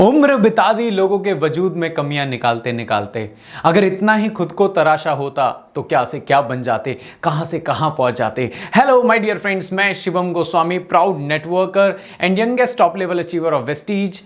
उम्र बिता दी लोगों के वजूद में कमियां निकालते निकालते। अगर इतना ही खुद को तराशा होता तो क्या से क्या बन जाते, कहां से कहां पहुंच जाते। हेलो माय डियर फ्रेंड्स, मैं Shivam Goswami, proud networker and youngest top level achiever of Vestige.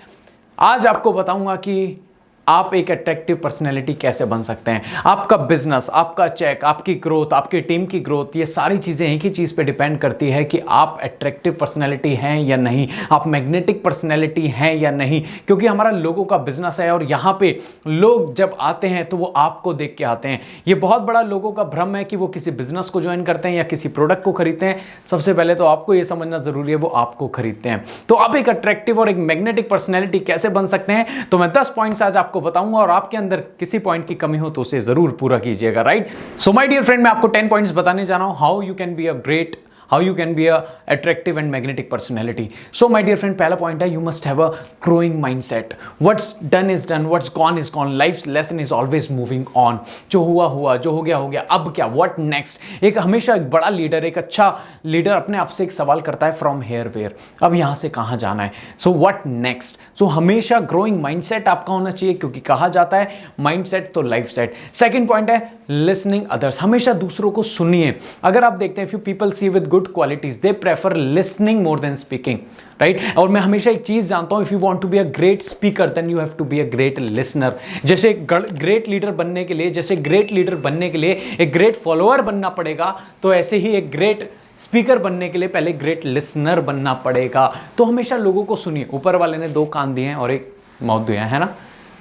आज आपको बताऊंगा कि आप एक अट्रैक्टिव पर्सनैलिटी कैसे बन सकते हैं। आपका बिजनेस, आपका चेक, आपकी ग्रोथ, आपकी टीम की ग्रोथ, ये सारी चीज़ें एक ही चीज़ पे डिपेंड करती है कि आप अट्रैक्टिव पर्सनैलिटी हैं या नहीं, आप मैग्नेटिक पर्सनैलिटी हैं या नहीं। क्योंकि हमारा लोगों का बिजनेस है और यहाँ पे लोग जब आते हैं तो वो आपको देख के आते हैं। ये बहुत बड़ा लोगों का भ्रम है कि वो किसी बिजनेस को ज्वाइन करते हैं या किसी प्रोडक्ट को खरीदते हैं। सबसे पहले तो आपको ये समझना जरूरी है वो आपको खरीदते हैं। तो आप एक अट्रैक्टिव और एक मैग्नेटिक पर्सनैलिटी कैसे बन सकते हैं, तो मैं 10 पॉइंट्स आज आपको बताऊंगा और आपके अंदर किसी पॉइंट की कमी हो तो उसे जरूर पूरा कीजिएगा। Right, so my dear friend, मैं आपको 10 पॉइंट्स बताने जा रहा हूं how you can be a great, how you can be a attractive and magnetic personality. So my dear friend, पहला पॉइंट है, you must have a growing mindset. What's done is done, what's gone is gone. Life's lesson is always moving on. जो हुआ हुआ, जो हो गया, अब क्या, what next? एक हमेशा एक बड़ा लीडर, एक अच्छा लीडर अपने आप से एक सवाल करता है, from here where, अब यहाँ से कहाँ जाना है, so what next? So हमेशा growing mindset आपका होना चाहिए, क्योंकि कहा जाता है mindset तो life set. Second पॉइंट है listening others. हमेशा दूसरों को सुनिए। अगर आप देखते हैं few people see with good qualities, they prefer listening more than speaking, right? और मैं हमेशा एक चीज जानता हूं, if you want to be a great speaker then you have to be a great listener. जैसे एक ग्रेट लीडर बनने के लिए, एक ग्रेट फॉलोअर बनना पड़ेगा, तो ऐसे ही एक ग्रेट स्पीकर बनने के लिए पहले ग्रेट लिसनर बनना पड़ेगा। तो हमेशा लोगों को सुनिए। ऊपर वाले ने 2 कान दिए हैं और एक माउथ दिया है ना,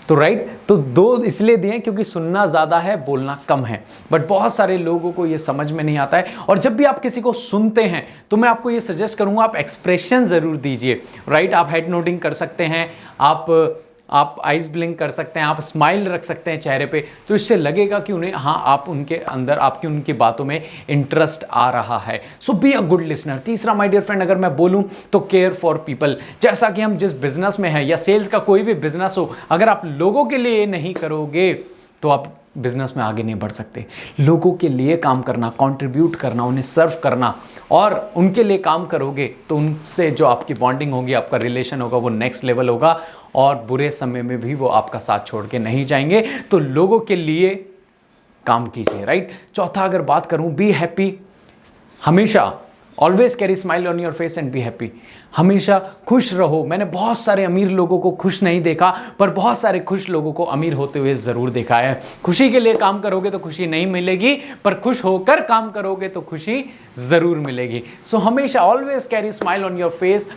तो राइट, तो 2 इसलिए दिए क्योंकि सुनना ज्यादा है, बोलना कम है। बट बहुत सारे लोगों को ये समझ में नहीं आता है। और जब भी आप किसी को सुनते हैं तो मैं आपको ये सजेस्ट करूंगा, आप एक्सप्रेशन जरूर दीजिए। राइट, आप हेड नोडिंग कर सकते हैं, आप आइज ब्लिंक कर सकते हैं, आप स्माइल रख सकते हैं चेहरे पे, तो इससे लगेगा कि उन्हें, हाँ, आप उनके अंदर, आपकी उनकी बातों में इंटरेस्ट आ रहा है। सो बी अ गुड लिसनर। तीसरा माय डियर फ्रेंड, अगर मैं बोलूं तो केयर फॉर पीपल। जैसा कि हम जिस बिजनेस में हैं या सेल्स का कोई भी बिजनेस हो, अगर आप लोगों के लिए नहीं करोगे तो आप बिजनेस में आगे नहीं बढ़ सकते। लोगों के लिए काम करना, कंट्रीब्यूट करना, उन्हें सर्व करना और उनके लिए काम करोगे तो उनसे जो आपकी बॉन्डिंग होगी, आपका रिलेशन होगा, वो नेक्स्ट लेवल होगा और बुरे समय में भी वो आपका साथ छोड़ के नहीं जाएंगे। तो लोगों के लिए काम कीजिए। राइट, चौथा अगर बात करूं, बी हैप्पी। हमेशा always carry smile on your face and be happy. हमेशा खुश रहो। मैंने बहुत सारे अमीर लोगों को खुश नहीं देखा, पर बहुत सारे खुश लोगों को अमीर होते हुए जरूर देखा है। खुशी के लिए काम करोगे तो खुशी नहीं मिलेगी, पर खुश होकर काम करोगे तो खुशी जरूर मिलेगी। सो हमेशा always carry smile on your face.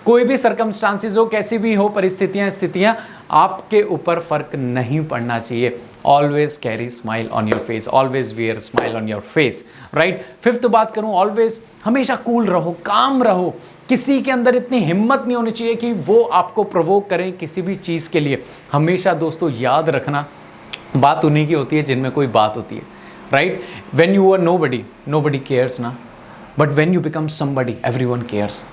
कोई भी सर्कमस्टांसेस हो, कैसी भी हो स्थितियां, आपके ऊपर फर्क नहीं पड़ना चाहिए। Always carry smile on your face, always wear smile on your face. Right, fifth बात करूं, ऑलवेज हमेशा कूल रहो, काम रहो। किसी के अंदर इतनी हिम्मत नहीं होनी चाहिए कि वो आपको प्रोवोक करें किसी भी चीज के लिए। हमेशा दोस्तों याद रखना, बात उन्हीं की होती है जिनमें कोई बात होती है। Right, when you are nobody cares ना, but when you become somebody everyone cares.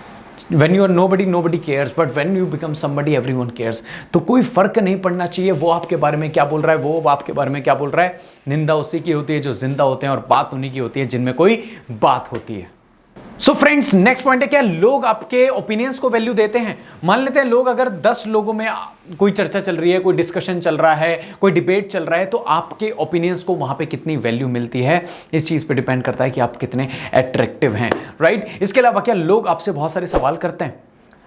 When you are nobody cares, but when you become somebody, everyone cares. तो कोई फर्क नहीं पड़ना चाहिए वो आपके बारे में क्या बोल रहा है, वो आपके बारे में क्या बोल रहा है। निंदा उसी की होती है जो जिंदा होते हैं और बात उन्हीं की होती है जिनमें कोई बात होती है। सो फ्रेंड्स, नेक्स्ट पॉइंट है, क्या लोग आपके ओपिनियंस को वैल्यू देते हैं। मान लेते हैं लोग, अगर 10 लोगों में कोई चर्चा चल रही है, कोई डिस्कशन चल रहा है, कोई डिबेट चल रहा है, तो आपके ओपिनियंस को वहां पे कितनी वैल्यू मिलती है, इस चीज पे डिपेंड करता है कि आप कितने अट्रैक्टिव हैं। राइट, इसके अलावा क्या लोग आपसे बहुत सारे सवाल करते हैं।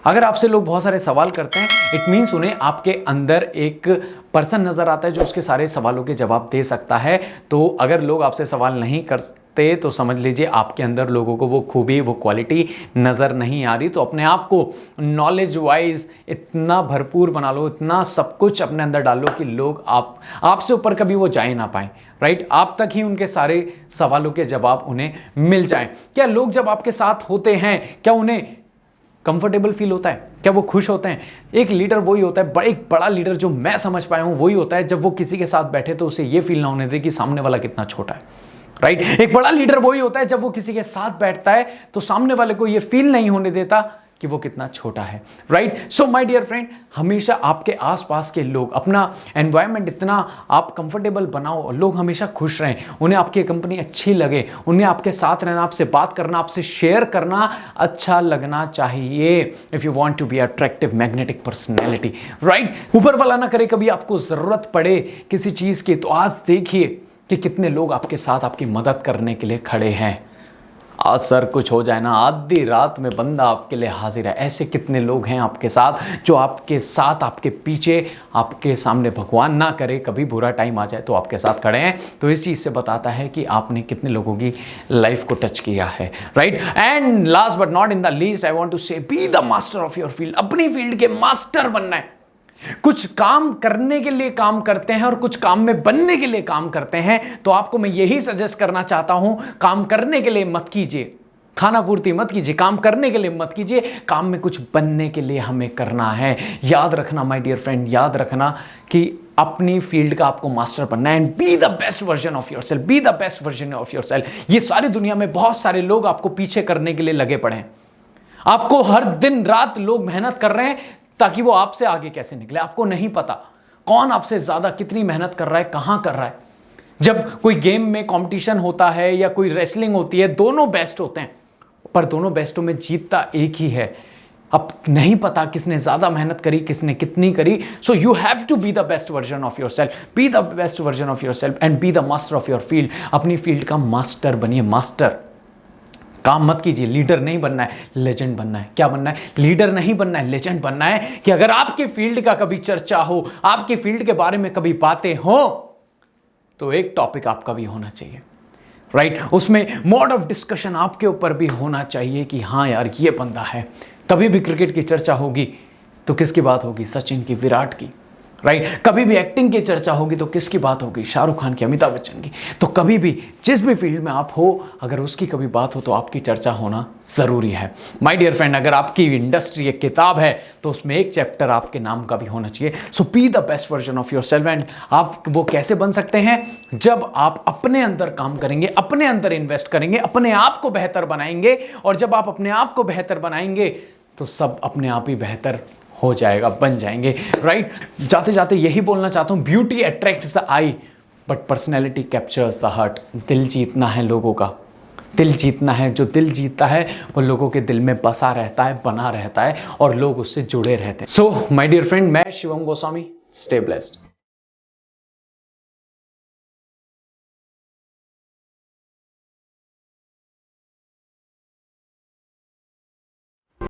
अगर आपसे लोग बहुत सारे सवाल करते हैं, इट मीन्स उन्हें आपके अंदर एक पर्सन नजर आता है जो उसके सारे सवालों के जवाब दे सकता है। तो अगर लोग आपसे सवाल नहीं करते तो समझ लीजिए आपके अंदर लोगों को वो खूबी, वो क्वालिटी नजर नहीं आ रही। तो अपने आप को नॉलेज वाइज इतना भरपूर बना लो, इतना सब कुछ अपने अंदर डालो कि लोग आपसे ऊपर कभी वो जा ही ना पाए। राइट, आप तक ही उनके सारे सवालों के जवाब उन्हें मिल जाए। क्या लोग जब आपके साथ होते हैं, क्या उन्हें कंफर्टेबल फील होता है, क्या वो खुश होते हैं। एक लीडर वही होता है, एक बड़ा लीडर जो मैं समझ पाया हूं वही होता है जब वो किसी के साथ बैठे तो उसे ये फील ना होने दे कि सामने वाला कितना छोटा है। राइट, एक बड़ा लीडर वही होता है जब वो किसी के साथ बैठता है तो सामने वाले को ये फील नहीं होने देता कि वो कितना छोटा है, right. So my dear friend, हमेशा आपके आसपास के लोग, अपना एनवायरनमेंट इतना आप कंफर्टेबल बनाओ, लोग हमेशा खुश रहें, उन्हें आपकी कंपनी अच्छी लगे, उन्हें आपके साथ रहना, आपसे बात करना, आपसे शेयर करना अच्छा लगना चाहिए if you want to be attractive magnetic personality, right. ऊपर वाला ना करे कभी आपको जरूरत पड़े किसी चीज की, तो आज देखिए कि कितने लोग आपके साथ आपकी मदद करने के लिए खड़े हैं। आज सर कुछ हो जाए ना, आधी रात में बंदा आपके लिए हाजिर है। ऐसे कितने लोग हैं आपके साथ, जो आपके साथ, आपके पीछे, आपके सामने, भगवान ना करे कभी बुरा टाइम आ जाए तो आपके साथ खड़े हैं। तो इस चीज़ से बताता है कि आपने कितने लोगों की लाइफ को टच किया है, right. And last but not in the least, I want to say be the master of your field. अपनी फील्ड के मास्टर बनना है। कुछ काम करने के लिए काम करते हैं और कुछ काम में बनने के लिए काम करते हैं, तो आपको मैं यही सजेस्ट करना चाहता हूं, काम करने के लिए मत कीजिए, खाना पूर्ति मत कीजिए, काम करने के लिए मत कीजिए, काम में कुछ बनने के लिए हमें करना है। याद रखना माय डियर फ्रेंड, याद रखना कि अपनी फील्ड का आपको मास्टर बनना है। And be the best version of your self, be the best version of your self. ये सारी दुनिया में बहुत सारे लोग आपको पीछे करने के लिए लगे पड़े हैं। आपको हर दिन रात लोग मेहनत कर रहे हैं ताकि वो आपसे आगे कैसे निकले। आपको नहीं पता कौन आपसे ज्यादा कितनी मेहनत कर रहा है, कहां कर रहा है। जब कोई गेम में कंपटीशन होता है या कोई रेसलिंग होती है, दोनों बेस्ट होते हैं, पर दोनों बेस्टों में जीतता एक ही है। अब नहीं पता किसने ज्यादा मेहनत करी, किसने कितनी करी। So you have to be the best version of your self, be the best version of your self and be the master of your field. अपनी फील्ड का मास्टर बनिए, मास्टर। काम मत कीजिए, लीडर नहीं बनना है, लेजेंड बनना है। क्या बनना है? लीडर नहीं बनना है, लेजेंड बनना है। कि अगर आपके फील्ड का कभी चर्चा हो, आपके फील्ड के बारे में कभी बातें हो, तो एक टॉपिक आपका भी होना चाहिए, राइट। उसमें मोड ऑफ डिस्कशन आपके ऊपर भी होना चाहिए कि हाँ यार ये बंदा है। कभी भी क्रिकेट की चर्चा होगी तो किसकी बात होगी? सचिन की, विराट की, राइट। कभी भी एक्टिंग की चर्चा होगी तो किसकी बात होगी? शाहरुख खान की, अमिताभ बच्चन की। तो कभी भी जिस भी फील्ड में आप हो, अगर उसकी कभी बात हो तो आपकी चर्चा होना जरूरी है। माय डियर फ्रेंड, अगर आपकी इंडस्ट्री एक किताब है तो उसमें एक चैप्टर आपके नाम का भी होना चाहिए। So be the best version of your self. And आप वो कैसे बन सकते हैं? जब आप अपने अंदर काम करेंगे, अपने अंदर इन्वेस्ट करेंगे, अपने आप को बेहतर बनाएंगे। और जब आप अपने आप को बेहतर बनाएंगे तो सब अपने आप ही बेहतर हो जाएगा, बन जाएंगे, राइट। जाते जाते यही बोलना चाहता हूं, beauty attracts the I but personality captures the heart. दिल जीतना है लोगों का, दिल जीतना है। जो दिल जीतता है वो लोगों के दिल में बसा रहता है, बना रहता है और लोग उससे जुड़े रहते हैं। सो माय डियर फ्रेंड, मैं शिवम गोस्वामी, स्टे ब्लेस्ड।